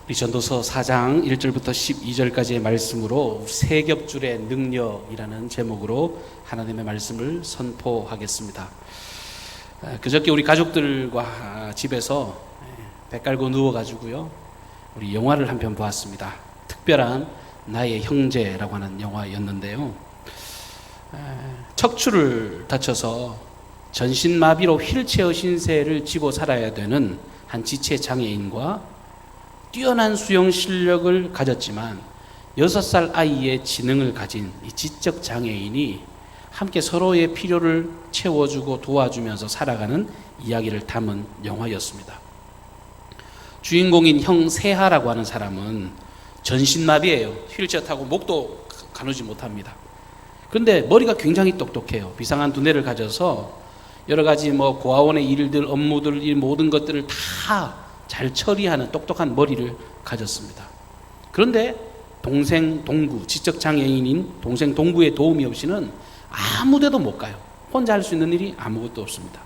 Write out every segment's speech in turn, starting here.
우리 전도서 4장 1절부터 12절까지의 말씀으로 세겹줄의 능력이라는 제목으로 하나님의 말씀을 선포하겠습니다. 그저께 우리 가족들과 집에서 배 깔고 누워가지고요, 우리 영화를 한 편 보았습니다. 특별한 나의 형제라고 하는 영화였는데요, 척추를 다쳐서 전신마비로 휠체어 신세를 지고 살아야 되는 한 지체 장애인과 뛰어난 수영 실력을 가졌지만 6살 아이의 지능을 가진 이 지적 장애인이 함께 서로의 필요를 채워주고 도와주면서 살아가는 이야기를 담은 영화였습니다. 주인공인 형 세하라고 하는 사람은 전신마비예요. 휠체어 타고 목도 가누지 못합니다. 그런데 머리가 굉장히 똑똑해요. 비상한 두뇌를 가져서 여러 가지 고아원의 일들, 업무들, 이 모든 것들을 다 잘 처리하는 똑똑한 머리를 가졌습니다. 그런데 동생 동구, 지적 장애인인 동생 동구의 도움이 없이는 아무 데도 못 가요. 혼자 할 수 있는 일이 아무것도 없습니다.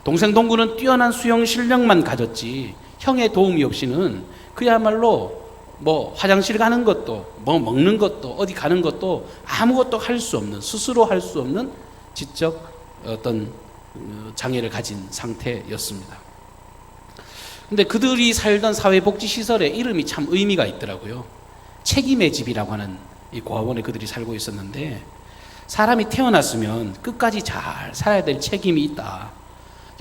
동생 동구는 뛰어난 수영 실력만 가졌지 형의 도움이 없이는 그야말로 화장실 가는 것도 먹는 것도 어디 가는 것도 아무것도 할 수 없는, 스스로 할 수 없는 지적 어떤 장애를 가진 상태였습니다. 근데 그들이 살던 사회복지시설의 이름이 참 의미가 있더라고요. 책임의 집이라고 하는 이 고아원에 그들이 살고 있었는데, 사람이 태어났으면 끝까지 잘 살아야 될 책임이 있다.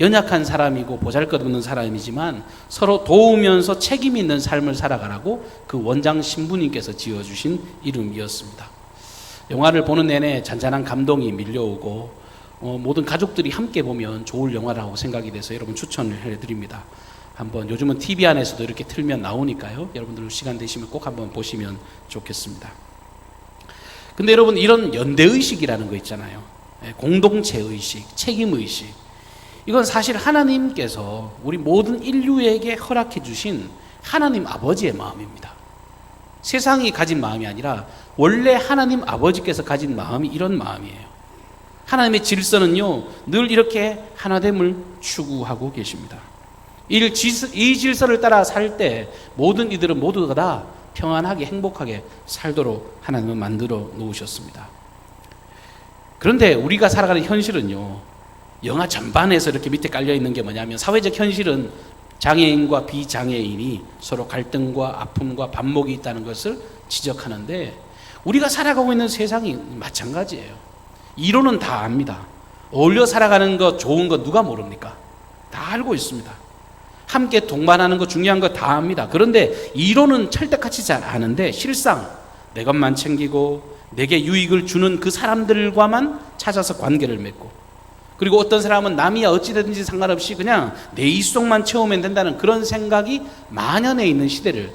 연약한 사람이고 보잘것없는 사람이지만 서로 도우면서 책임 있는 삶을 살아가라고 그 원장 신부님께서 지어주신 이름이었습니다. 영화를 보는 내내 잔잔한 감동이 밀려오고 모든 가족들이 함께 보면 좋을 영화라고 생각이 돼서 여러분 추천을 해드립니다. 한번 요즘은 TV 안에서도 이렇게 틀면 나오니까요, 여러분들 시간 되시면 꼭 한번 보시면 좋겠습니다. 근데 여러분, 이런 연대의식이라는 거 있잖아요. 공동체의식, 책임의식, 이건 사실 하나님께서 우리 모든 인류에게 허락해 주신 하나님 아버지의 마음입니다. 세상이 가진 마음이 아니라 원래 하나님 아버지께서 가진 마음이 이런 마음이에요. 하나님의 질서는요, 늘 이렇게 하나됨을 추구하고 계십니다. 이 질서를 따라 살 때 모든 이들은 모두가 다 평안하게 행복하게 살도록 하나님은 만들어 놓으셨습니다. 그런데 우리가 살아가는 현실은요, 영화 전반에서 이렇게 밑에 깔려 있는 게 뭐냐면, 사회적 현실은 장애인과 비장애인이 서로 갈등과 아픔과 반목이 있다는 것을 지적하는데, 우리가 살아가고 있는 세상이 마찬가지예요. 이론은 다 압니다. 어울려 살아가는 것, 좋은 것 누가 모릅니까? 다 알고 있습니다. 함께 동반하는 거 중요한 거 다 압니다. 그런데 이론은 철떡같이 잘 아는데 실상 내 것만 챙기고 내게 유익을 주는 그 사람들과만 찾아서 관계를 맺고, 그리고 어떤 사람은 남이야 어찌되든지 상관없이 그냥 내 입속만 채우면 된다는 그런 생각이 만연해 있는 시대를,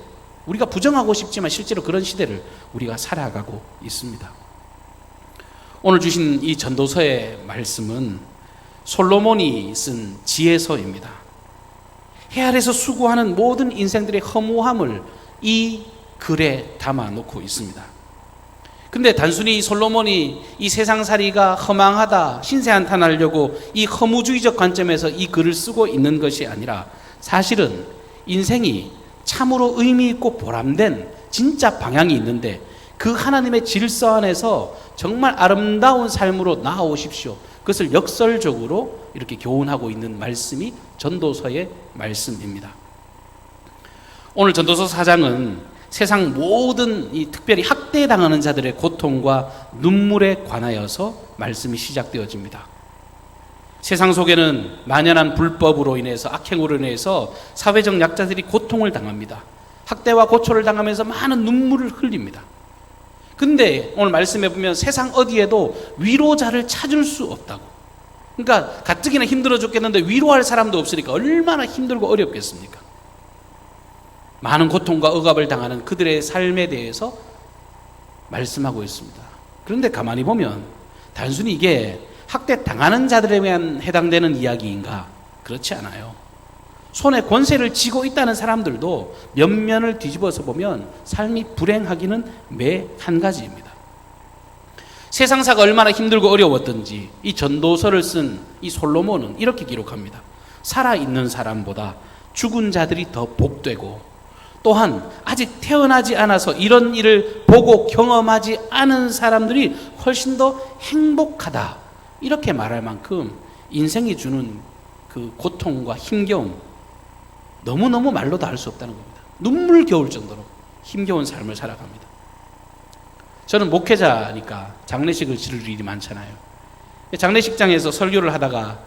우리가 부정하고 싶지만 실제로 그런 시대를 우리가 살아가고 있습니다. 오늘 주신 이 전도서의 말씀은 솔로몬이 쓴 지혜서입니다. 해 아래서 수고하는 모든 인생들의 허무함을 이 글에 담아놓고 있습니다. 근데 단순히 솔로몬이 이 세상살이가 허망하다, 신세한탄하려고 이 허무주의적 관점에서 이 글을 쓰고 있는 것이 아니라, 사실은 인생이 참으로 의미 있고 보람된 진짜 방향이 있는데, 그 하나님의 질서 안에서 정말 아름다운 삶으로 나아오십시오, 그것을 역설적으로 이렇게 교훈하고 있는 말씀이 전도서의 말씀입니다. 오늘 전도서 4장은 세상 모든 이 특별히 학대당하는 자들의 고통과 눈물에 관하여서 말씀이 시작되어집니다. 세상 속에는 만연한 불법으로 인해서, 악행으로 인해서 사회적 약자들이 고통을 당합니다. 학대와 고초를 당하면서 많은 눈물을 흘립니다. 근데 오늘 말씀해 보면 세상 어디에도 위로자를 찾을 수 없다고. 그러니까 가뜩이나 힘들어 죽겠는데 위로할 사람도 없으니까 얼마나 힘들고 어렵겠습니까? 많은 고통과 억압을 당하는 그들의 삶에 대해서 말씀하고 있습니다. 그런데 가만히 보면 단순히 이게 학대 당하는 자들에만 해당되는 이야기인가? 그렇지 않아요. 손에 권세를 쥐고 있다는 사람들도 면면을 뒤집어서 보면 삶이 불행하기는 매 한 가지입니다. 세상사가 얼마나 힘들고 어려웠던지 이 전도서를 쓴 이 솔로몬은 이렇게 기록합니다. 살아있는 사람보다 죽은 자들이 더 복되고 또한 아직 태어나지 않아서 이런 일을 보고 경험하지 않은 사람들이 훨씬 더 행복하다, 이렇게 말할 만큼 인생이 주는 그 고통과 힘겨움, 너무너무 말로 다 할 수 없다는 겁니다. 눈물겨울 정도로 힘겨운 삶을 살아갑니다. 저는 목회자니까 장례식을 치를 일이 많잖아요. 장례식장에서 설교를 하다가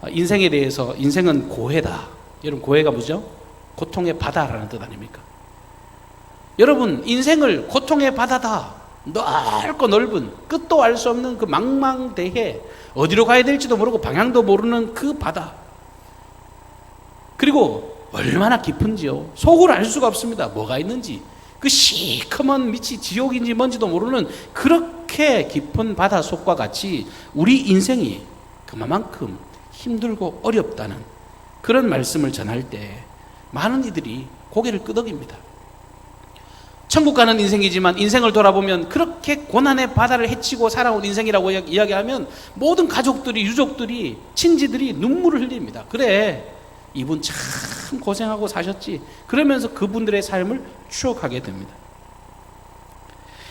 인생에 대해서, 인생은 고해다. 여러분, 고해가 뭐죠? 고통의 바다라는 뜻 아닙니까? 여러분, 인생을 고통의 바다다, 넓고 넓은, 끝도 알 수 없는 그 망망대해, 어디로 가야 될지도 모르고 방향도 모르는 그 바다, 그리고 얼마나 깊은지요. 속을 알 수가 없습니다. 뭐가 있는지. 그 시커먼 밑이 지옥인지 뭔지도 모르는 그렇게 깊은 바다 속과 같이 우리 인생이 그만큼 힘들고 어렵다는 그런 말씀을 전할 때 많은 이들이 고개를 끄덕입니다. 천국 가는 인생이지만 인생을 돌아보면 그렇게 고난의 바다를 헤치고 살아온 인생이라고 이야기하면 모든 가족들이, 유족들이, 친지들이 눈물을 흘립니다. 그래, 이분 참 고생하고 사셨지. 그러면서 그분들의 삶을 추억하게 됩니다.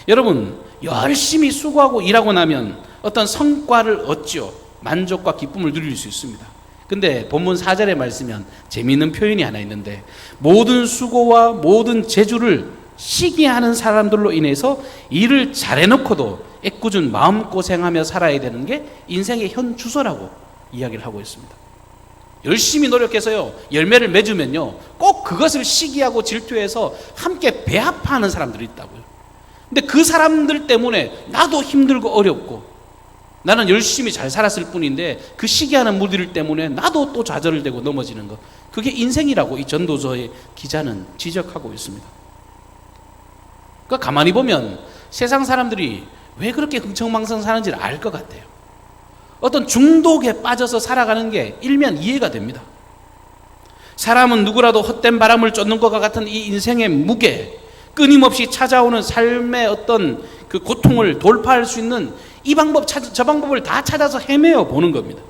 여러분, 열심히 수고하고 일하고 나면 어떤 성과를 얻죠. 만족과 기쁨을 누릴 수 있습니다. 근데 본문 4절에 말씀은 재미있는 표현이 하나 있는데, 모든 수고와 모든 재주를 시기하는 사람들로 인해서 일을 잘해놓고도 애꿎은 마음고생하며 살아야 되는 게 인생의 현 주소라고 이야기를 하고 있습니다. 열심히 노력해서요, 열매를 맺으면요, 꼭 그것을 시기하고 질투해서 함께 배합하는 사람들이 있다고요. 근데 그 사람들 때문에 나도 힘들고 어렵고, 나는 열심히 잘 살았을 뿐인데 그 시기하는 무리들 때문에 나도 또 좌절되고 넘어지는 것, 그게 인생이라고 이 전도서의 기자는 지적하고 있습니다. 그러니까 가만히 보면 세상 사람들이 왜 그렇게 흥청망청 사는지를 알 것 같아요. 어떤 중독에 빠져서 살아가는 게 일면 이해가 됩니다. 사람은 누구라도 헛된 바람을 쫓는 것과 같은 이 인생의 무게, 끊임없이 찾아오는 삶의 어떤 그 고통을 돌파할 수 있는 이 방법, 저 방법을 다 찾아서 헤매어 보는 겁니다.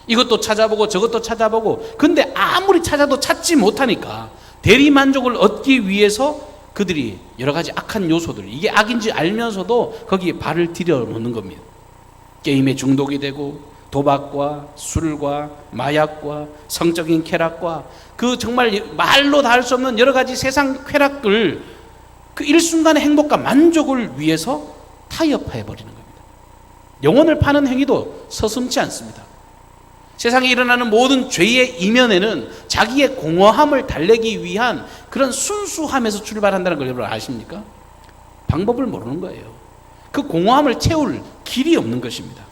이것도 찾아보고 저것도 찾아보고, 근데 아무리 찾아도 찾지 못하니까 대리만족을 얻기 위해서 그들이 여러 가지 악한 요소들, 이게 악인지 알면서도 거기에 발을 들여놓는 겁니다. 게임에 중독이 되고, 도박과 술과 마약과 성적인 쾌락과 그 정말 말로 다 할 수 없는 여러 가지 세상 쾌락을 그 일순간의 행복과 만족을 위해서 타협해 버리는 겁니다. 영혼을 파는 행위도 서슴지 않습니다. 세상에 일어나는 모든 죄의 이면에는 자기의 공허함을 달래기 위한 그런 순수함에서 출발한다는 걸 여러분 아십니까? 방법을 모르는 거예요. 그 공허함을 채울 길이 없는 것입니다.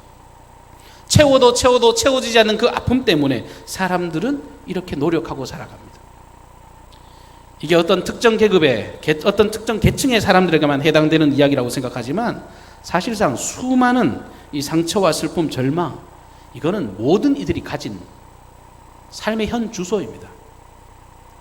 채워도 채워지지 않는 그 아픔 때문에 사람들은 이렇게 노력하고 살아갑니다. 이게 어떤 특정 계급의, 어떤 특정 계층의 사람들에게만 해당되는 이야기라고 생각하지만 사실상 수많은 이 상처와 슬픔, 절망, 이거는 모든 이들이 가진 삶의 현 주소입니다.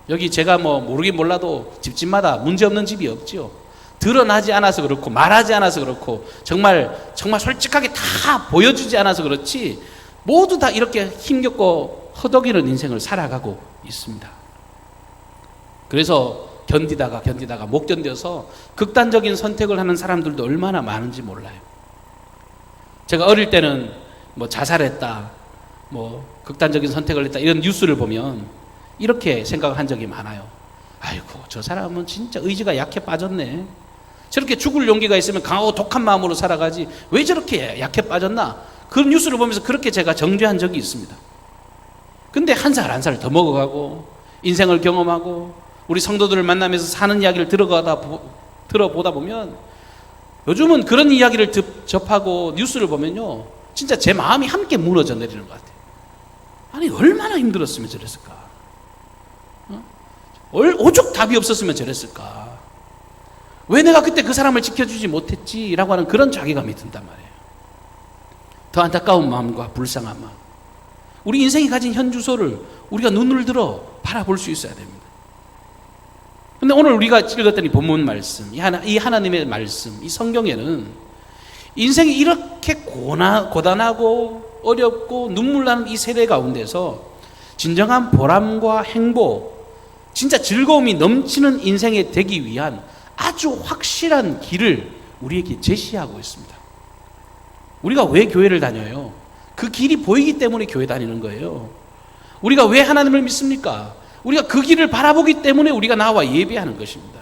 여기 제가 뭐 모르긴 몰라도 집집마다 문제없는 집이 없지요. 드러나지 않아서 그렇고, 말하지 않아서 그렇고, 정말 솔직하게 다 보여주지 않아서 그렇지 모두 다 이렇게 힘겹고 허덕이는 인생을 살아가고 있습니다. 그래서 견디다가 못 견뎌서 극단적인 선택을 하는 사람들도 얼마나 많은지 몰라요. 제가 어릴 때는 뭐 자살했다, 뭐 극단적인 선택을 했다, 이런 뉴스를 보면 이렇게 생각을 한 적이 많아요. 아이고, 저 사람은 진짜 의지가 약해 빠졌네. 저렇게 죽을 용기가 있으면 강하고 독한 마음으로 살아가지 왜 저렇게 약해 빠졌나? 그 뉴스를 보면서 그렇게 제가 정죄한 적이 있습니다. 근데 한 살 한 살 더 먹어가고 인생을 경험하고 우리 성도들을 만나면서 사는 이야기를 들어보다 보면 요즘은 그런 이야기를 접하고 뉴스를 보면요, 진짜 제 마음이 함께 무너져 내리는 것 같아요. 아니, 얼마나 힘들었으면 저랬을까? 오죽 답이 없었으면 저랬을까? 왜 내가 그때 그 사람을 지켜주지 못했지? 라고 하는 그런 자괴감이 든단 말이에요. 더 안타까운 마음과 불쌍한 마음. 우리 인생이 가진 현 주소를 우리가 눈을 들어 바라볼 수 있어야 됩니다. 근데 오늘 우리가 읽었던 이 본문 말씀, 이 하나님의 말씀, 이 성경에는 인생이 이렇게 고단하고 어렵고 눈물 나는 이 세대 가운데서 진정한 보람과 행복, 진짜 즐거움이 넘치는 인생이 되기 위한 아주 확실한 길을 우리에게 제시하고 있습니다. 우리가 왜 교회를 다녀요? 그 길이 보이기 때문에 교회 다니는 거예요. 우리가 왜 하나님을 믿습니까? 우리가 그 길을 바라보기 때문에 우리가 나와 예배하는 것입니다.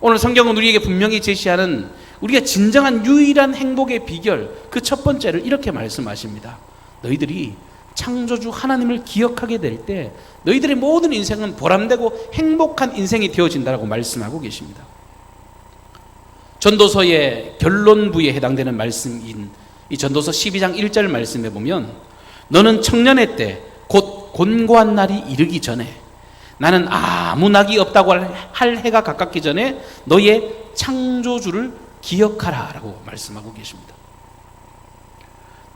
오늘 성경은 우리에게 분명히 제시하는 우리가 진정한 유일한 행복의 비결, 그 첫 번째를 이렇게 말씀하십니다. 너희들이 창조주 하나님을 기억하게 될 때 너희들의 모든 인생은 보람되고 행복한 인생이 되어진다고 말씀하고 계십니다. 전도서의 결론부에 해당되는 말씀인 이 전도서 12장 1절 말씀에 보면 너는 청년의 때 곧 곤고한 날이 이르기 전에 나는 아무 낙이 없다고 할 해가 가깝기 전에 너의 창조주를 기억하라 라고 말씀하고 계십니다.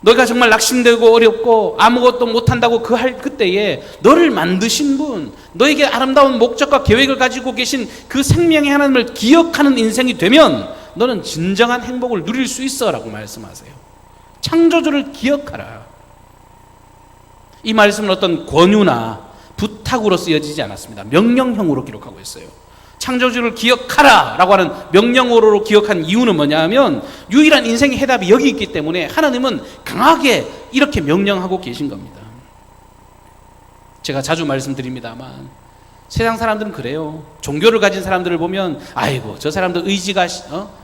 너희가 정말 낙심되고 어렵고 아무것도 못한다고 그때에 너를 만드신 분, 너에게 아름다운 목적과 계획을 가지고 계신 그 생명의 하나님을 기억하는 인생이 되면 너는 진정한 행복을 누릴 수 있어 라고 말씀하세요. 창조주를 기억하라. 이 말씀은 어떤 권유나 부탁으로 쓰여지지 않았습니다. 명령형으로 기록하고 있어요. 창조주를 기억하라 라고 하는 명령어로 기억한 이유는 뭐냐 하면 유일한 인생의 해답이 여기 있기 때문에 하나님은 강하게 이렇게 명령하고 계신 겁니다. 제가 자주 말씀드립니다만 세상 사람들은 그래요. 종교를 가진 사람들을 보면 아이고 저 사람들 의지가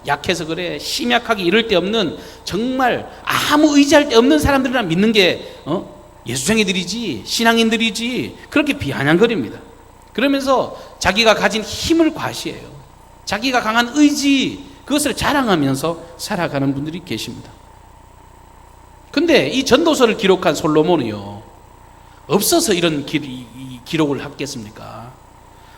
약해서 그래, 심약하게 이럴 데 없는, 정말 아무 의지할 데 없는 사람들이나 믿는 게 예수쟁이들이지 신앙인들이지, 그렇게 비아냥거립니다. 그러면서 자기가 가진 힘을 과시해요. 자기가 강한 의지, 그것을 자랑하면서 살아가는 분들이 계십니다. 근데 이 전도서를 기록한 솔로몬이요, 없어서 이런 기록을 했겠습니까?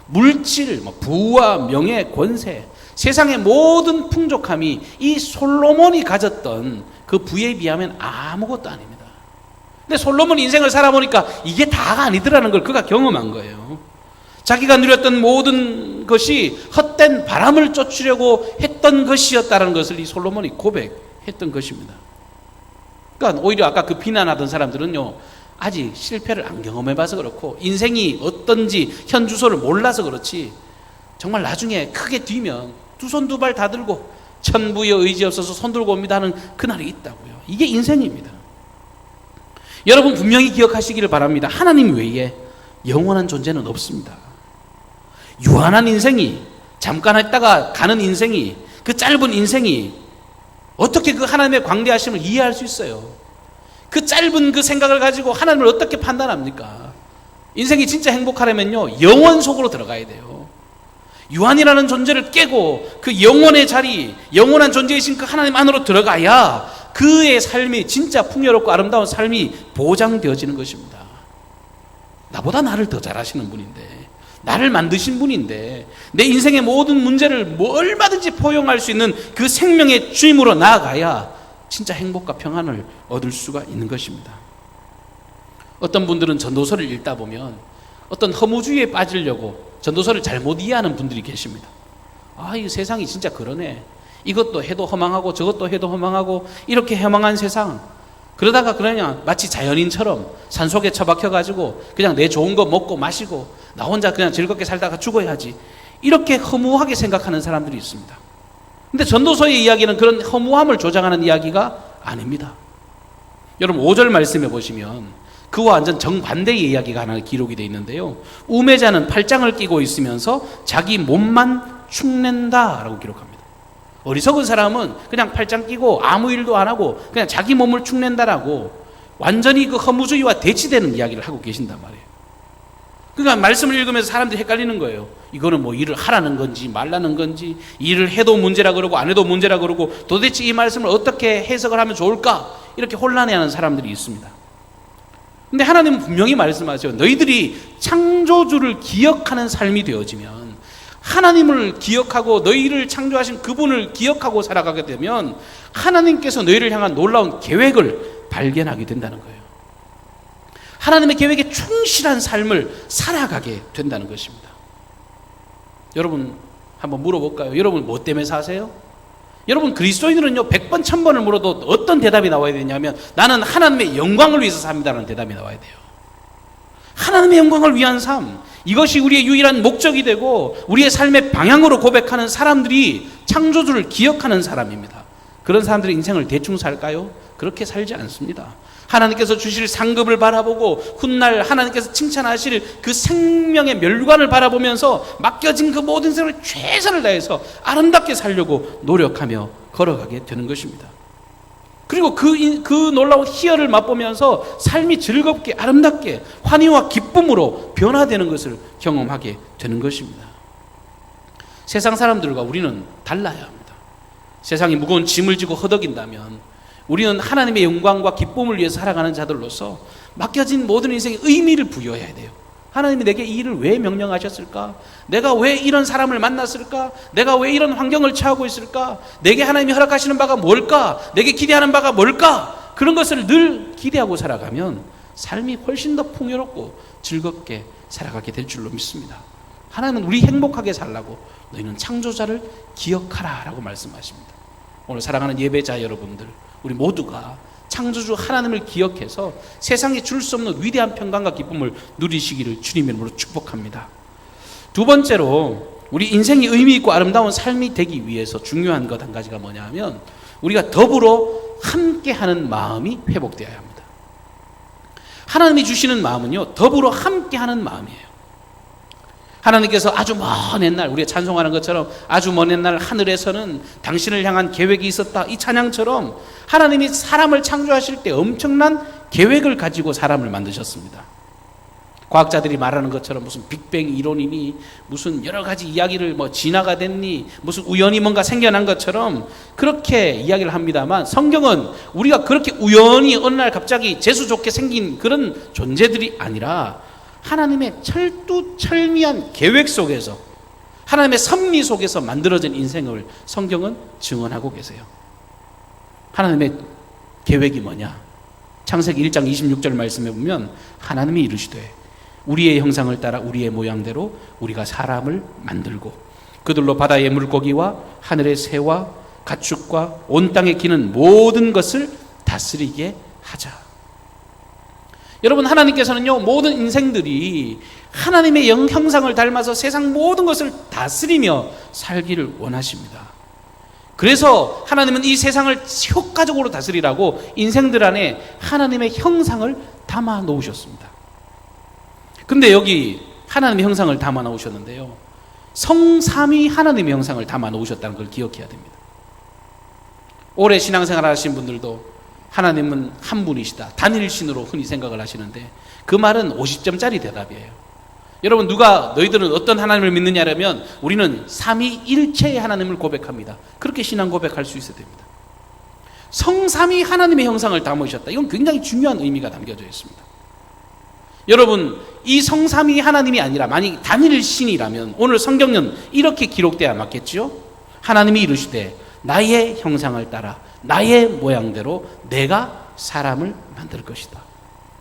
물질, 부와 명예, 권세, 세상의 모든 풍족함이 이 솔로몬이 가졌던 그 부에 비하면 아무것도 아닙니다. 근데 솔로몬 인생을 살아보니까 이게 다가 아니더라는 걸 그가 경험한 거예요. 자기가 누렸던 모든 것이 헛된 바람을 쫓으려고 했던 것이었다는 것을 이 솔로몬이 고백했던 것입니다. 그러니까 오히려 아까 그 비난하던 사람들은요, 아직 실패를 안 경험해봐서 그렇고 인생이 어떤지 현 주소를 몰라서 그렇지, 정말 나중에 크게 뒤면 두 손 두 발 다 들고 천부의 의지 없어서 손 들고 옵니다 하는 그날이 있다고요. 이게 인생입니다. 여러분 분명히 기억하시기를 바랍니다. 하나님 외에 영원한 존재는 없습니다. 유한한 인생이, 잠깐 했다가 가는 인생이, 그 짧은 인생이 어떻게 그 하나님의 광대하심을 이해할 수 있어요? 그 짧은 그 생각을 가지고 하나님을 어떻게 판단합니까? 인생이 진짜 행복하려면요, 영원 속으로 들어가야 돼요. 유한이라는 존재를 깨고 그 영원의 자리, 영원한 존재이신 그 하나님 안으로 들어가야 그의 삶이 진짜 풍요롭고 아름다운 삶이 보장되어지는 것입니다. 나보다 나를 더 잘 아시는 분인데, 나를 만드신 분인데, 내 인생의 모든 문제를 얼마든지 포용할 수 있는 그 생명의 주임으로 나아가야 진짜 행복과 평안을 얻을 수가 있는 것입니다. 어떤 분들은 전도서를 읽다 보면 어떤 허무주의에 빠지려고 전도서를 잘못 이해하는 분들이 계십니다. 아, 이 세상이 진짜 그러네. 이것도 해도 허망하고 저것도 해도 허망하고 이렇게 허망한 세상, 그러다가 그냥 마치 자연인처럼 산속에 처박혀가지고 그냥 내 좋은 거 먹고 마시고 나 혼자 그냥 즐겁게 살다가 죽어야지, 이렇게 허무하게 생각하는 사람들이 있습니다. 근데 전도서의 이야기는 그런 허무함을 조장하는 이야기가 아닙니다. 여러분 5절 말씀해 보시면 그와 완전 정반대의 이야기가 하나 기록이 되어 있는데요, 우매자는 팔짱을 끼고 있으면서 자기 몸만 축낸다 라고 기록합니다. 어리석은 사람은 그냥 팔짱 끼고 아무 일도 안 하고 그냥 자기 몸을 축낸다라고 완전히 그 허무주의와 대치되는 이야기를 하고 계신단 말이에요. 그러니까 말씀을 읽으면서 사람들이 헷갈리는 거예요. 이거는 뭐 일을 하라는 건지 말라는 건지, 일을 해도 문제라 그러고 안 해도 문제라 그러고, 도대체 이 말씀을 어떻게 해석을 하면 좋을까, 이렇게 혼란해하는 사람들이 있습니다. 근데 하나님은 분명히 말씀하세요. 너희들이 창조주를 기억하는 삶이 되어지면, 하나님을 기억하고 너희를 창조하신 그분을 기억하고 살아가게 되면 하나님께서 너희를 향한 놀라운 계획을 발견하게 된다는 거예요. 하나님의 계획에 충실한 삶을 살아가게 된다는 것입니다. 여러분 한번 물어볼까요? 여러분 뭐 때문에 사세요? 여러분 그리스도인들은요 100번 1000번을 물어도 어떤 대답이 나와야 되냐면 나는 하나님의 영광을 위해서 삽니다라는 대답이 나와야 돼요. 하나님의 영광을 위한 삶, 이것이 우리의 유일한 목적이 되고 우리의 삶의 방향으로 고백하는 사람들이 창조주를 기억하는 사람입니다. 그런 사람들의 인생을 대충 살까요? 그렇게 살지 않습니다. 하나님께서 주실 상급을 바라보고 훗날 하나님께서 칭찬하실 그 생명의 멸관을 바라보면서 맡겨진 그 모든 생을 최선을 다해서 아름답게 살려고 노력하며 걸어가게 되는 것입니다. 그리고 그 놀라운 희열을 맛보면서 삶이 즐겁게 아름답게 환희와 기쁨으로 변화되는 것을 경험하게 되는 것입니다. 세상 사람들과 우리는 달라야 합니다. 세상이 무거운 짐을 지고 허덕인다면 우리는 하나님의 영광과 기쁨을 위해 살아가는 자들로서 맡겨진 모든 인생에 의미를 부여해야 돼요. 하나님이 내게 이 일을 왜 명령하셨을까? 내가 왜 이런 사람을 만났을까? 내가 왜 이런 환경을 처하고 있을까? 내게 하나님이 허락하시는 바가 뭘까? 내게 기대하는 바가 뭘까? 그런 것을 늘 기대하고 살아가면 삶이 훨씬 더 풍요롭고 즐겁게 살아가게 될 줄로 믿습니다. 하나님은 우리 행복하게 살라고 너희는 창조자를 기억하라 라고 말씀하십니다. 오늘 사랑하는 예배자 여러분들, 우리 모두가 창조주 하나님을 기억해서 세상에 줄 수 없는 위대한 평강과 기쁨을 누리시기를 주님의 이름으로 축복합니다. 두 번째로 우리 인생이 의미 있고 아름다운 삶이 되기 위해서 중요한 것 한 가지가 뭐냐 하면 우리가 더불어 함께하는 마음이 회복되어야 합니다. 하나님이 주시는 마음은요, 더불어 함께하는 마음이에요. 하나님께서 아주 먼 옛날, 우리가 찬송하는 것처럼 아주 먼 옛날 하늘에서는 당신을 향한 계획이 있었다, 이 찬양처럼 하나님이 사람을 창조하실 때 엄청난 계획을 가지고 사람을 만드셨습니다. 과학자들이 말하는 것처럼 무슨 빅뱅 이론이니 무슨 여러 가지 이야기를 진화가 됐니 무슨 우연히 뭔가 생겨난 것처럼 그렇게 이야기를 합니다만, 성경은 우리가 그렇게 우연히 어느 날 갑자기 재수 좋게 생긴 그런 존재들이 아니라 하나님의 철두철미한 계획 속에서, 하나님의 섭리 속에서 만들어진 인생을 성경은 증언하고 계세요. 하나님의 계획이 뭐냐? 창세기 1장 26절 말씀에 보면 하나님이 이르시되 우리의 형상을 따라 우리의 모양대로 우리가 사람을 만들고 그들로 바다의 물고기와 하늘의 새와 가축과 온 땅에 기는 모든 것을 다스리게 하자. 여러분, 하나님께서는요, 모든 인생들이 하나님의 형상을 닮아서 세상 모든 것을 다스리며 살기를 원하십니다. 그래서 하나님은 이 세상을 효과적으로 다스리라고 인생들 안에 하나님의 형상을 담아 놓으셨습니다. 근데 여기 하나님의 형상을 담아 놓으셨는데요, 성삼위 하나님의 형상을 담아 놓으셨다는 걸 기억해야 됩니다. 오래 신앙생활 하신 분들도 하나님은 한 분이시다, 단일신으로 흔히 생각을 하시는데 그 말은 50점짜리 대답이에요. 여러분, 너희들은 어떤 하나님을 믿느냐라면 우리는 삼위일체의 하나님을 고백합니다. 그렇게 신앙 고백할 수 있어야 됩니다. 성삼위 하나님의 형상을 담으셨다, 이건 굉장히 중요한 의미가 담겨져 있습니다. 여러분, 이 성삼위 하나님이 아니라 만약 단일신이라면 오늘 성경은 이렇게 기록돼야 맞겠죠? 하나님이 이르시되 나의 형상을 따라 나의 모양대로 내가 사람을 만들 것이다.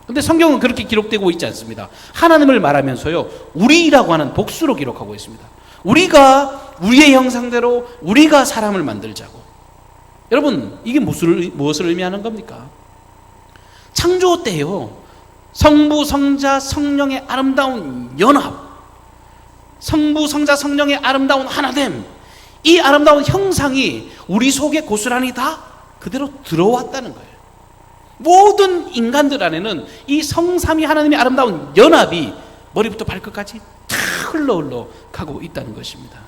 근데 성경은 그렇게 기록되고 있지 않습니다. 하나님을 말하면서요, 우리라고 하는 복수로 기록하고 있습니다. 우리가 우리의 형상대로 우리가 사람을 만들자고. 여러분, 이게 무엇을 의미하는 겁니까? 창조 때요, 성부, 성자, 성령의 아름다운 연합, 성부, 성자, 성령의 아름다운 하나됨, 이 아름다운 형상이 우리 속에 고스란히 다 그대로 들어왔다는 거예요. 모든 인간들 안에는 이 성삼위 하나님의 아름다운 연합이 머리부터 발끝까지 다 흘러 가고 있다는 것입니다.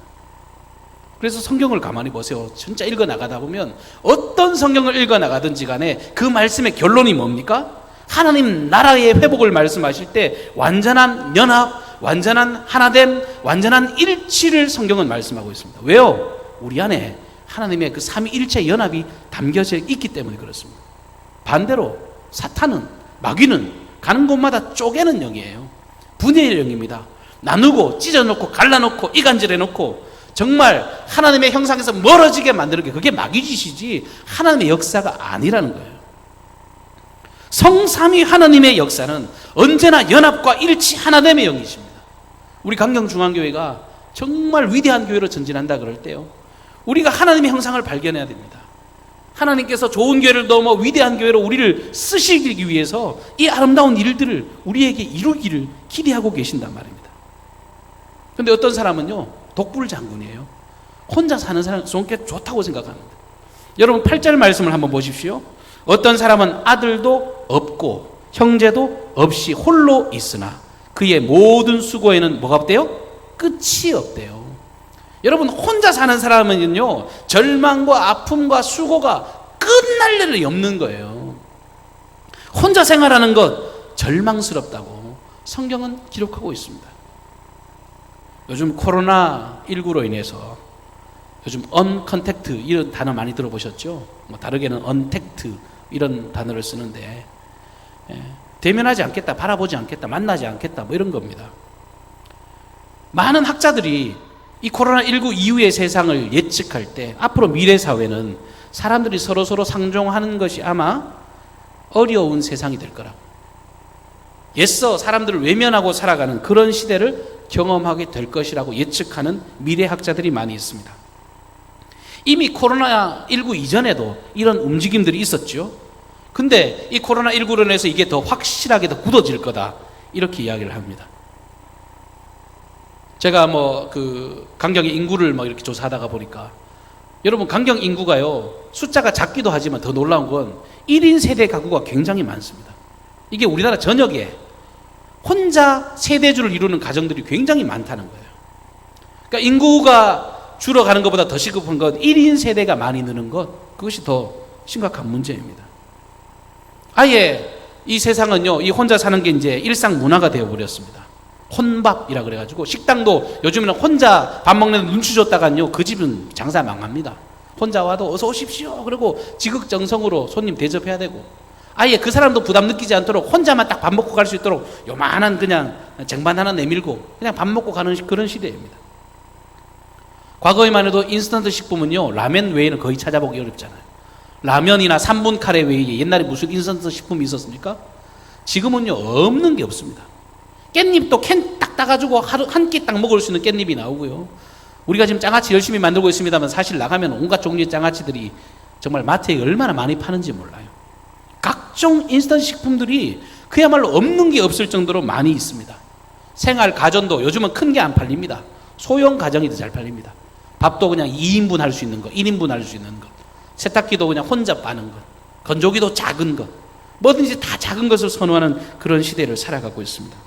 그래서 성경을 가만히 보세요. 진짜 읽어나가다 보면 어떤 성경을 읽어나가든지 간에 그 말씀의 결론이 뭡니까? 하나님 나라의 회복을 말씀하실 때 완전한 연합, 완전한 하나됨, 완전한 일치를 성경은 말씀하고 있습니다. 왜요? 우리 안에 하나님의 그 삼위일체 연합이 담겨져 있기 때문에 그렇습니다. 반대로 사탄은, 마귀는 가는 곳마다 쪼개는 영이에요. 분열의 영입니다. 나누고 찢어놓고 갈라놓고 이간질해놓고 정말 하나님의 형상에서 멀어지게 만드는 게 그게 마귀 짓이지 하나님의 역사가 아니라는 거예요. 성삼위 하나님의 역사는 언제나 연합과 일치 하나됨의 영이십니다. 우리 강경중앙교회가 정말 위대한 교회로 전진한다 그럴 때요, 우리가 하나님의 형상을 발견해야 됩니다. 하나님께서 좋은 교회를 넘어 위대한 교회로 우리를 쓰시기 위해서 이 아름다운 일들을 우리에게 이루기를 기대하고 계신단 말입니다. 근데 어떤 사람은요, 독불장군이에요. 혼자 사는 사람 꽤 좋다고 생각합니다. 여러분 8절 말씀을 한번 보십시오. 어떤 사람은 아들도 없고 형제도 없이 홀로 있으나 그의 모든 수고에는 뭐가 없대요? 끝이 없대요. 여러분 혼자 사는 사람은요, 절망과 아픔과 수고가 끝날 일이 없는 거예요. 혼자 생활하는 것 절망스럽다고 성경은 기록하고 있습니다. 요즘 코로나19로 인해서 요즘 언컨택트 이런 단어 많이 들어보셨죠? 뭐 다르게는 언택트 이런 단어를 쓰는데, 대면하지 않겠다, 바라보지 않겠다, 만나지 않겠다, 뭐 이런 겁니다. 많은 학자들이 이 코로나19 이후의 세상을 예측할 때 앞으로 미래 사회는 사람들이 서로 상종하는 것이 아마 어려운 세상이 될 거라고, 애써 사람들을 외면하고 살아가는 그런 시대를 경험하게 될 것이라고 예측하는 미래학자들이 많이 있습니다. 이미 코로나19 이전에도 이런 움직임들이 있었죠. 근데 이 코로나19로 인해서 이게 더 확실하게 더 굳어질 거다, 이렇게 이야기를 합니다. 제가 강경 인구를 이렇게 조사하다가 보니까, 여러분 강경 인구가요, 숫자가 작기도 하지만 더 놀라운 건 1인 세대 가구가 굉장히 많습니다. 이게 우리나라 전역에 혼자 세대주를 이루는 가정들이 굉장히 많다는 거예요. 그러니까 인구가 줄어가는 것보다 더 시급한 건 1인 세대가 많이 느는 것, 그것이 더 심각한 문제입니다. 아예 이 세상은요, 이 혼자 사는 게 이제 일상 문화가 되어버렸습니다. 혼밥이라 그래가지고 식당도 요즘에는 혼자 밥 먹는 눈치 줬다간요, 그 집은 장사 망합니다. 혼자 와도 어서 오십시오 그리고 지극정성으로 손님 대접해야 되고, 아예 그 사람도 부담 느끼지 않도록 혼자만 딱 밥 먹고 갈 수 있도록 요만한 그냥 쟁반 하나 내밀고 그냥 밥 먹고 가는 그런 시대입니다. 과거에만 해도 인스턴트 식품은요, 라면 외에는 거의 찾아보기 어렵잖아요. 라면이나 3분 카레 외에 옛날에 무슨 인스턴트 식품이 있었습니까? 지금은요, 없는 게 없습니다. 깻잎도 캔 딱 따가지고 하루 한 끼 딱 먹을 수 있는 깻잎이 나오고요. 우리가 지금 장아찌 열심히 만들고 있습니다만 사실 나가면 온갖 종류의 장아찌들이 정말 마트에 얼마나 많이 파는지 몰라요. 각종 인스턴트 식품들이 그야말로 없는 게 없을 정도로 많이 있습니다. 생활 가전도 요즘은 큰 게 안 팔립니다. 소형 가정이 더 잘 팔립니다. 밥도 그냥 2인분 할 수 있는 거, 1인분 할 수 있는 것, 세탁기도 그냥 혼자 빠는 것, 건조기도 작은 것, 뭐든지 다 작은 것을 선호하는 그런 시대를 살아가고 있습니다.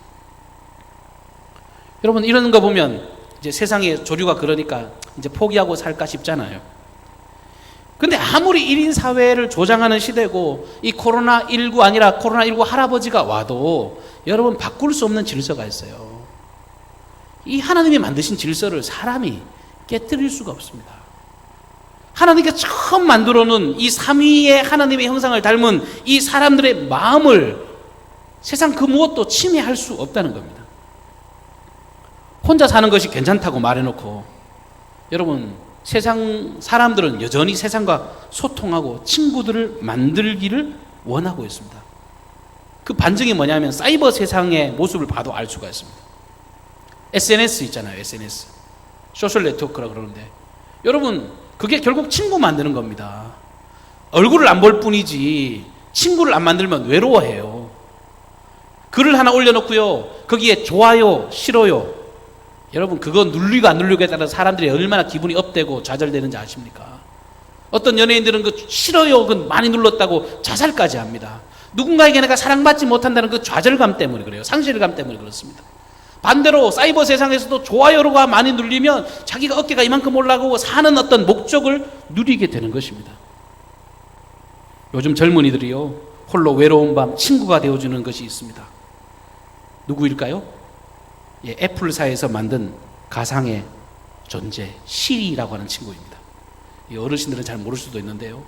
여러분 이런 거 보면 이제 세상의 조류가 그러니까 이제 포기하고 살까 싶잖아요. 근데 아무리 1인 사회를 조장하는 시대고 이 코로나19 아니라 코로나19 할아버지가 와도 여러분 바꿀 수 없는 질서가 있어요. 이 하나님이 만드신 질서를 사람이 깨뜨릴 수가 없습니다. 하나님께 처음 만들어 놓은 이 삼위의 하나님의 형상을 닮은 이 사람들의 마음을 세상 그 무엇도 침해할 수 없다는 겁니다. 혼자 사는 것이 괜찮다고 말해놓고 여러분 세상 사람들은 여전히 세상과 소통하고 친구들을 만들기를 원하고 있습니다. 그 반증이 뭐냐면 사이버 세상의 모습을 봐도 알 수가 있습니다. SNS 있잖아요. SNS 소셜 네트워크라고 그러는데 여러분 그게 결국 친구 만드는 겁니다. 얼굴을 안 볼 뿐이지 친구를 안 만들면 외로워해요. 글을 하나 올려놓고요, 거기에 좋아요, 싫어요, 여러분 그거 눌리고 안 눌리고에 따라 사람들이 얼마나 기분이 업되고 좌절되는지 아십니까? 어떤 연예인들은 그 싫어요 그 많이 눌렀다고 자살까지 합니다. 누군가에게 내가 사랑받지 못한다는 그 좌절감 때문에 그래요. 상실감 때문에 그렇습니다. 반대로 사이버 세상에서도 좋아요가 많이 눌리면 자기가 어깨가 이만큼 올라가고 사는 어떤 목적을 누리게 되는 것입니다. 요즘 젊은이들이요, 홀로 외로운 밤 친구가 되어주는 것이 있습니다. 누구일까요? 예, 애플사에서 만든 가상의 존재 시리라고 하는 친구입니다. 이 어르신들은 잘 모를 수도 있는데요,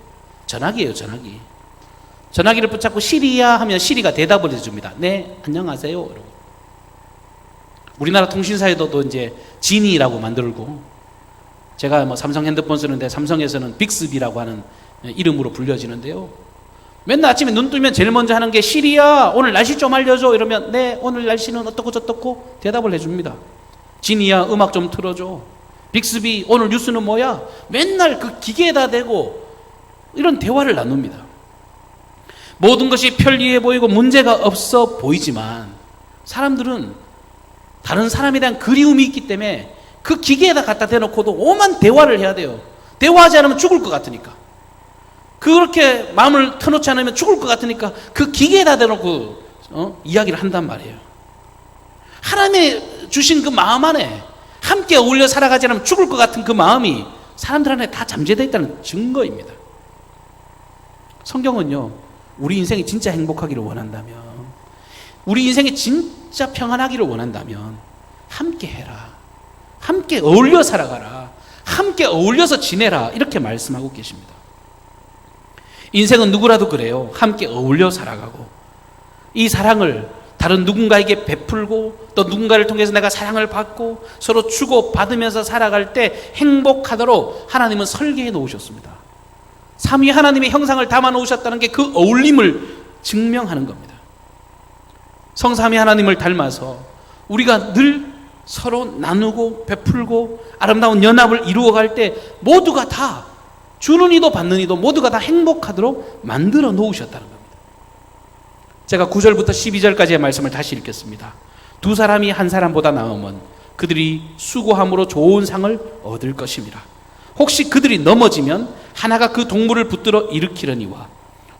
전화기예요. 전화기를 붙잡고 시리야 하면 시리가 대답을 해줍니다. 네, 안녕하세요. 이러고. 우리나라 통신사에도 이제 지니라고 만들고, 제가 삼성 핸드폰 쓰는데 삼성에서는 빅스비라고 하는 이름으로 불려지는데요, 맨날 아침에 눈 뜨면 제일 먼저 하는 게 시리야 오늘 날씨 좀 알려줘 이러면 네 오늘 날씨는 어떻고 저떻고 대답을 해줍니다. 지니야 음악 좀 틀어줘. 빅스비 오늘 뉴스는 뭐야. 맨날 그 기계에다 대고 이런 대화를 나눕니다. 모든 것이 편리해 보이고 문제가 없어 보이지만 사람들은 다른 사람에 대한 그리움이 있기 때문에 그 기계에다 갖다 대놓고도 오만 대화를 해야 돼요. 대화하지 않으면 죽을 것 같으니까. 그렇게 마음을 터놓지 않으면 죽을 것 같으니까 그 기계에다 대놓고 이야기를 한단 말이에요. 하나님의 주신 그 마음 안에 함께 어울려 살아가지 않으면 죽을 것 같은 그 마음이 사람들 안에 다 잠재되어 있다는 증거입니다. 성경은요, 우리 인생이 진짜 행복하기를 원한다면, 우리 인생이 진짜 평안하기를 원한다면 함께 해라, 함께 어울려 살아가라, 함께 어울려서 지내라, 이렇게 말씀하고 계십니다. 인생은 누구라도 그래요. 함께 어울려 살아가고 이 사랑을 다른 누군가에게 베풀고 또 누군가를 통해서 내가 사랑을 받고 서로 주고받으면서 살아갈 때 행복하도록 하나님은 설계해 놓으셨습니다. 삼위 하나님의 형상을 담아 놓으셨다는 게 그 어울림을 증명하는 겁니다. 성삼위 하나님을 닮아서 우리가 늘 서로 나누고 베풀고 아름다운 연합을 이루어갈 때 모두가 다, 주는 이도 받는 이도 모두가 다 행복하도록 만들어 놓으셨다는 겁니다. 제가 9절부터 12절까지의 말씀을 다시 읽겠습니다. 두 사람이 한 사람보다 나으면 그들이 수고함으로 좋은 상을 얻을 것입니다. 혹시 그들이 넘어지면 하나가 그 동물을 붙들어 일으키려니와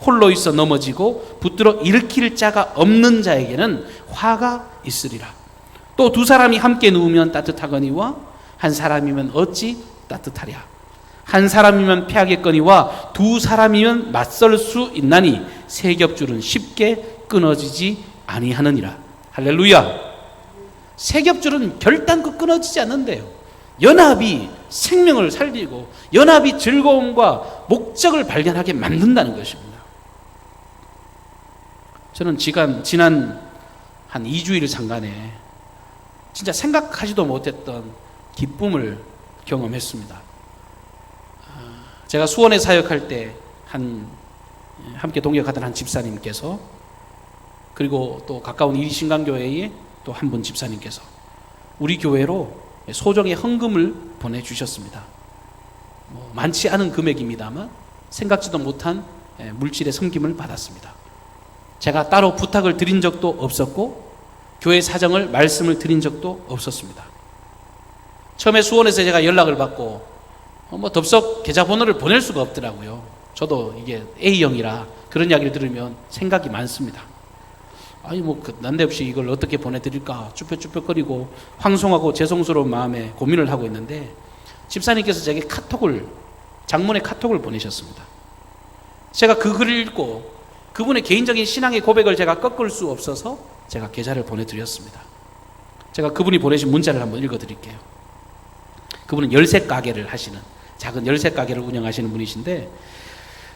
홀로 있어 넘어지고 붙들어 일으킬 자가 없는 자에게는 화가 있으리라. 또 두 사람이 함께 누우면 따뜻하거니와 한 사람이면 어찌 따뜻하랴. 한 사람이면 패하겠거니와 두 사람이면 맞설 수 있나니 세 겹줄은 쉽게 끊어지지 아니하느니라. 할렐루야. 세 겹줄은 결단코 끊어지지 않는데요. 연합이 생명을 살리고 연합이 즐거움과 목적을 발견하게 만든다는 것입니다. 저는 지난 한 2주일 상간에 진짜 생각하지도 못했던 기쁨을 경험했습니다. 제가 수원에 사역할 때 함께 동역하던 한 집사님께서, 그리고 또 가까운 이신강교회의 또 한 분 집사님께서 우리 교회로 소정의 헌금을 보내주셨습니다. 많지 않은 금액입니다만 생각지도 못한 물질의 섬김을 받았습니다. 제가 따로 부탁을 드린 적도 없었고 교회 사정을 말씀을 드린 적도 없었습니다. 처음에 수원에서 제가 연락을 받고 덥석 계좌번호를 보낼 수가 없더라고요. 저도 이게 A형이라 그런 이야기를 들으면 생각이 많습니다. 아니 난데없이 이걸 어떻게 보내드릴까 쭈뼛쭈뼛거리고 황송하고 죄송스러운 마음에 고민을 하고 있는데 집사님께서 제게 장문의 카톡을 보내셨습니다. 제가 그 글을 읽고 그분의 개인적인 신앙의 고백을 제가 꺾을 수 없어서 제가 계좌를 보내드렸습니다. 제가 그분이 보내신 문자를 한번 읽어드릴게요. 그분은 열쇠 가게를 하시는, 작은 열쇠 가게를 운영하시는 분이신데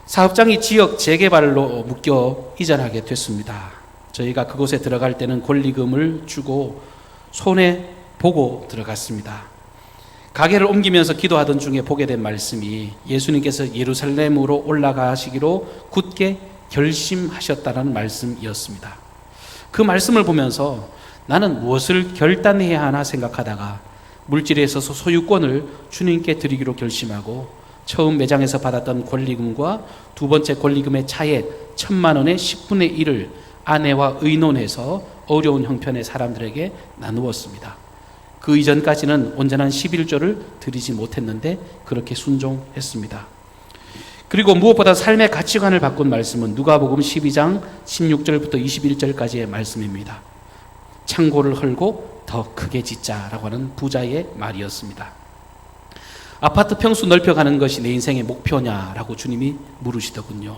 사업장이 지역 재개발로 묶여 이전하게 됐습니다. 저희가 그곳에 들어갈 때는 권리금을 주고 손해 보고 들어갔습니다. 가게를 옮기면서 기도하던 중에 보게 된 말씀이 예수님께서 예루살렘으로 올라가시기로 굳게 결심하셨다는 말씀이었습니다. 그 말씀을 보면서 나는 무엇을 결단해야 하나 생각하다가 물질에 있어서 소유권을 주님께 드리기로 결심하고 처음 매장에서 받았던 권리금과 두 번째 권리금의 차액 1,000만 원의 10분의 1을 아내와 의논해서 어려운 형편의 사람들에게 나누었습니다. 그 이전까지는 온전한 11조를 드리지 못했는데 그렇게 순종했습니다. 그리고 무엇보다 삶의 가치관을 바꾼 말씀은 누가복음 12장 16절부터 21절까지의 말씀입니다. 창고를 헐고 더 크게 짓자라고 하는 부자의 말이었습니다. 아파트 평수 넓혀가는 것이 내 인생의 목표냐라고 주님이 물으시더군요.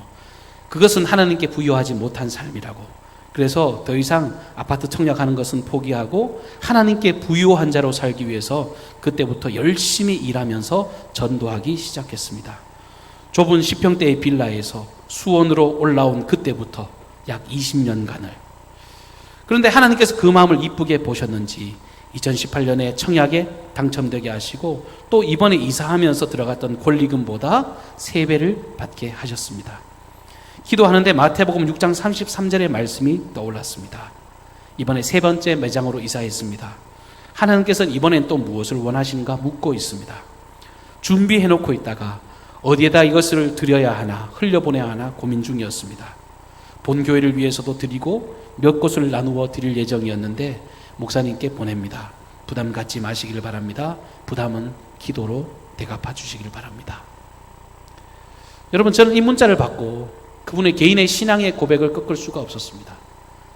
그것은 하나님께 부여하지 못한 삶이라고. 그래서 더 이상 아파트 청약하는 것은 포기하고 하나님께 부유한 자로 살기 위해서 그때부터 열심히 일하면서 전도하기 시작했습니다. 좁은 10평대의 빌라에서 수원으로 올라온 그때부터 약 20년간을. 그런데 하나님께서 그 마음을 이쁘게 보셨는지 2018년에 청약에 당첨되게 하시고 또 이번에 이사하면서 들어갔던 권리금보다 3배를 받게 하셨습니다. 기도하는데 마태복음 6장 33절의 말씀이 떠올랐습니다. 이번에 3번째 매장으로 이사했습니다. 하나님께서는 이번엔 또 무엇을 원하시는가 묻고 있습니다. 준비해놓고 있다가 어디에다 이것을 드려야 하나 흘려보내야 하나 고민 중이었습니다. 본교회를 위해서도 드리고 몇 곳을 나누어 드릴 예정이었는데 목사님께 보냅니다. 부담 갖지 마시기를 바랍니다. 부담은 기도로 대갚아 주시기를 바랍니다. 여러분, 저는 이 문자를 받고 그분의 개인의 신앙의 고백을 꺾을 수가 없었습니다.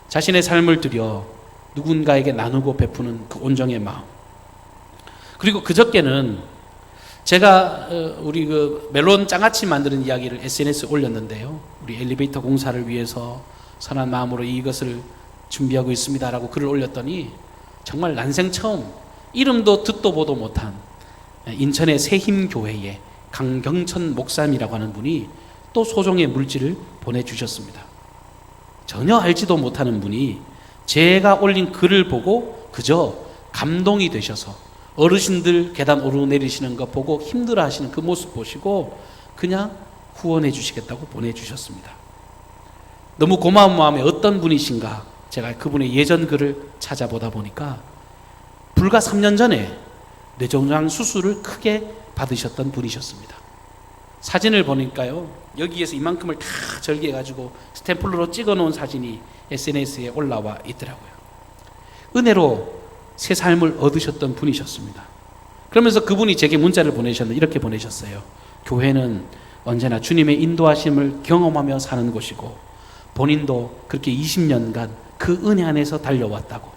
자신의 삶을 들여 누군가에게 나누고 베푸는 그 온정의 마음. 그리고 그저께는 제가 우리 그 멜론 장아찌 만드는 이야기를 SNS에 올렸는데요. 우리 엘리베이터 공사를 위해서 선한 마음으로 이것을 준비하고 있습니다라고 글을 올렸더니 정말 난생 처음 이름도 듣도 보도 못한 인천의 새힘교회의 강경천 목사님이라고 하는 분이 또 소정의 물질을 보내주셨습니다. 전혀 알지도 못하는 분이 제가 올린 글을 보고 그저 감동이 되셔서 어르신들 계단 오르내리시는 거 보고 힘들어 하시는 그 모습 보시고 그냥 후원해 주시겠다고 보내주셨습니다. 너무 고마운 마음에 어떤 분이신가 제가 그분의 예전 글을 찾아보다 보니까 불과 3년 전에 뇌종양 수술을 크게 받으셨던 분이셨습니다. 사진을 보니까요, 여기에서 이만큼을 다 절개해가지고 스탬플러로 찍어놓은 사진이 SNS에 올라와 있더라고요. 은혜로 새 삶을 얻으셨던 분이셨습니다. 그러면서 그분이 제게 문자를 보내셨는데 이렇게 보내셨어요. 교회는 언제나 주님의 인도하심을 경험하며 사는 곳이고 본인도 그렇게 20년간 그 은혜 안에서 달려왔다고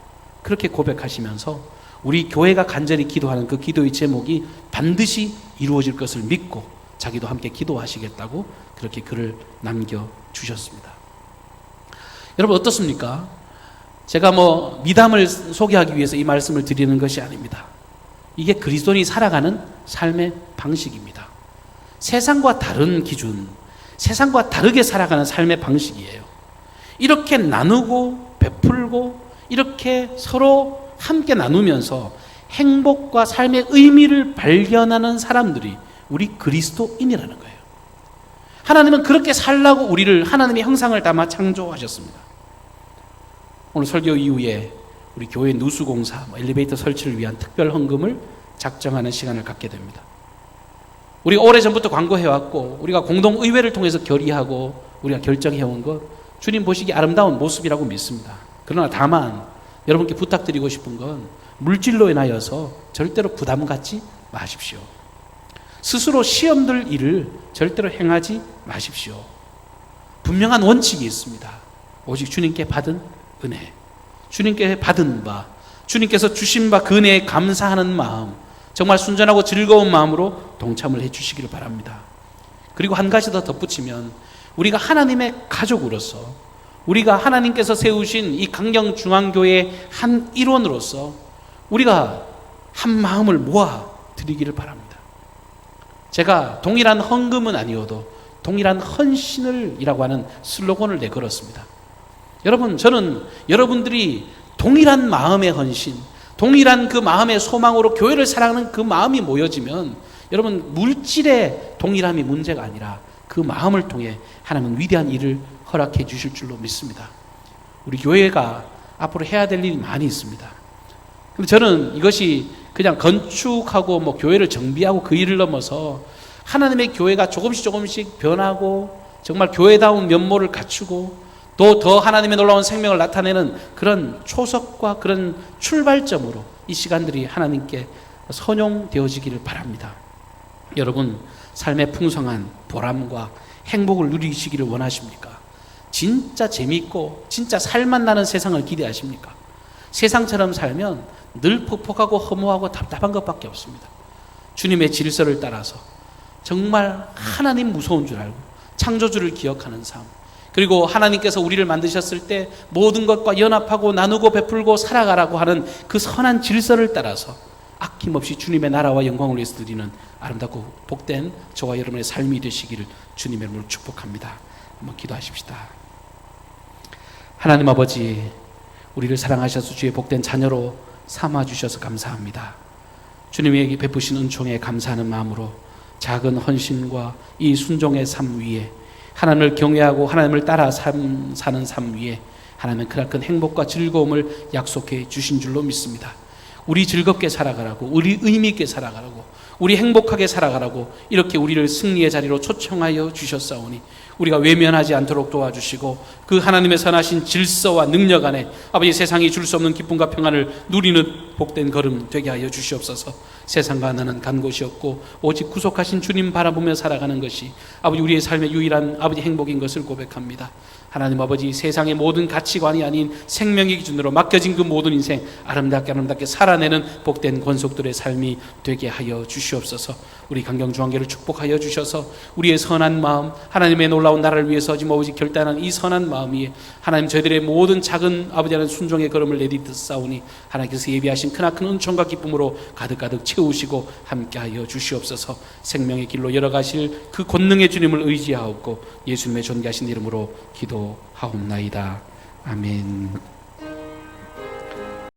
그렇게 고백하시면서 우리 교회가 간절히 기도하는 그 기도의 제목이 반드시 이루어질 것을 믿고 자기도 함께 기도하시겠다고 그렇게 글을 남겨주셨습니다. 여러분 어떻습니까? 제가 미담을 소개하기 위해서 이 말씀을 드리는 것이 아닙니다. 이게 그리스도인이 살아가는 삶의 방식입니다. 세상과 다른 기준, 세상과 다르게 살아가는 삶의 방식이에요. 이렇게 나누고 베풀고 이렇게 서로 함께 나누면서 행복과 삶의 의미를 발견하는 사람들이 우리 그리스도인이라는 거예요. 하나님은 그렇게 살라고 우리를 하나님의 형상을 담아 창조하셨습니다. 오늘 설교 이후에 우리 교회 누수공사, 엘리베이터 설치를 위한 특별 헌금을 작정하는 시간을 갖게 됩니다. 우리가 오래전부터 광고해왔고 우리가 공동의회를 통해서 결의하고 우리가 결정해온 것 주님 보시기 아름다운 모습이라고 믿습니다. 그러나 다만 여러분께 부탁드리고 싶은 건 물질로 인하여서 절대로 부담 갖지 마십시오. 스스로 시험들 일을 절대로 행하지 마십시오. 분명한 원칙이 있습니다. 오직 주님께 받은 은혜, 주님께 받은 바, 주님께서 주신 바 그 은혜에 감사하는 마음, 정말 순전하고 즐거운 마음으로 동참을 해주시기를 바랍니다. 그리고 한 가지 더 덧붙이면 우리가 하나님의 가족으로서 우리가 하나님께서 세우신 이 강경중앙교회의 한 일원으로서 우리가 한 마음을 모아 드리기를 바랍니다. 제가 동일한 헌금은 아니어도 동일한 헌신을 이라고 하는 슬로건을 내걸었습니다. 여러분, 저는 여러분들이 동일한 마음의 헌신, 동일한 그 마음의 소망으로 교회를 사랑하는 그 마음이 모여지면 여러분 물질의 동일함이 문제가 아니라 그 마음을 통해 하나님은 위대한 일을 허락해 주실 줄로 믿습니다. 우리 교회가 앞으로 해야 될 일이 많이 있습니다. 근데 저는 이것이 그냥 건축하고 교회를 정비하고 그 일을 넘어서 하나님의 교회가 조금씩 변하고 정말 교회다운 면모를 갖추고 또 더 하나님의 놀라운 생명을 나타내는 그런 초석과 그런 출발점으로 이 시간들이 하나님께 선용되어지기를 바랍니다. 여러분 삶의 풍성한 보람과 행복을 누리시기를 원하십니까? 진짜 재미있고 진짜 살맛 나는 세상을 기대하십니까? 세상처럼 살면 늘 퍽퍽하고 허무하고 답답한 것밖에 없습니다. 주님의 질서를 따라서 정말 하나님 무서운 줄 알고 창조주를 기억하는 삶, 그리고 하나님께서 우리를 만드셨을 때 모든 것과 연합하고 나누고 베풀고 살아가라고 하는 그 선한 질서를 따라서 아낌없이 주님의 나라와 영광을 위해서 드리는 아름답고 복된 저와 여러분의 삶이 되시기를 주님의 이름으로 축복합니다. 한번 기도하십시다. 하나님 아버지, 우리를 사랑하셔서 주의 복된 자녀로 삼아주셔서 감사합니다. 주님에게 베푸신 은총에 감사하는 마음으로 작은 헌신과 이 순종의 삶 위에 하나님을 경외하고 하나님을 따라 사는 삶 위에 하나님은 그날 큰 행복과 즐거움을 약속해 주신 줄로 믿습니다. 우리 즐겁게 살아가라고, 우리 의미 있게 살아가라고, 우리 행복하게 살아가라고 이렇게 우리를 승리의 자리로 초청하여 주셨사오니 우리가 외면하지 않도록 도와주시고 그 하나님의 선하신 질서와 능력 안에 아버지 세상이 줄 수 없는 기쁨과 평안을 누리는 복된 걸음 되게 하여 주시옵소서. 세상과 나는 간 곳이 없고 오직 구속하신 주님 바라보며 살아가는 것이 아버지 우리의 삶의 유일한 아버지 행복인 것을 고백합니다. 하나님 아버지 세상의 모든 가치관이 아닌 생명의 기준으로 맡겨진 그 모든 인생 아름답게 살아내는 복된 권속들의 삶이 되게 하여 주시옵소서. 우리 강경중앙교회를 축복하여 주셔서 우리의 선한 마음, 하나님의 놀라운 나라를 위해서 지금 아버지 결단한 이 선한 마음이 하나님 저희들의 모든 작은 아버지 하나님 순종의 걸음을 내딛사오니 하나님께서 예비하신 크나큰 은총과 기쁨으로 가득가득 채우시고 함께하여 주시옵소서. 생명의 길로 열어가실 그 권능의 주님을 의지하옵고 예수님의 존귀하신 이름으로 기도하옵나이다. 아멘.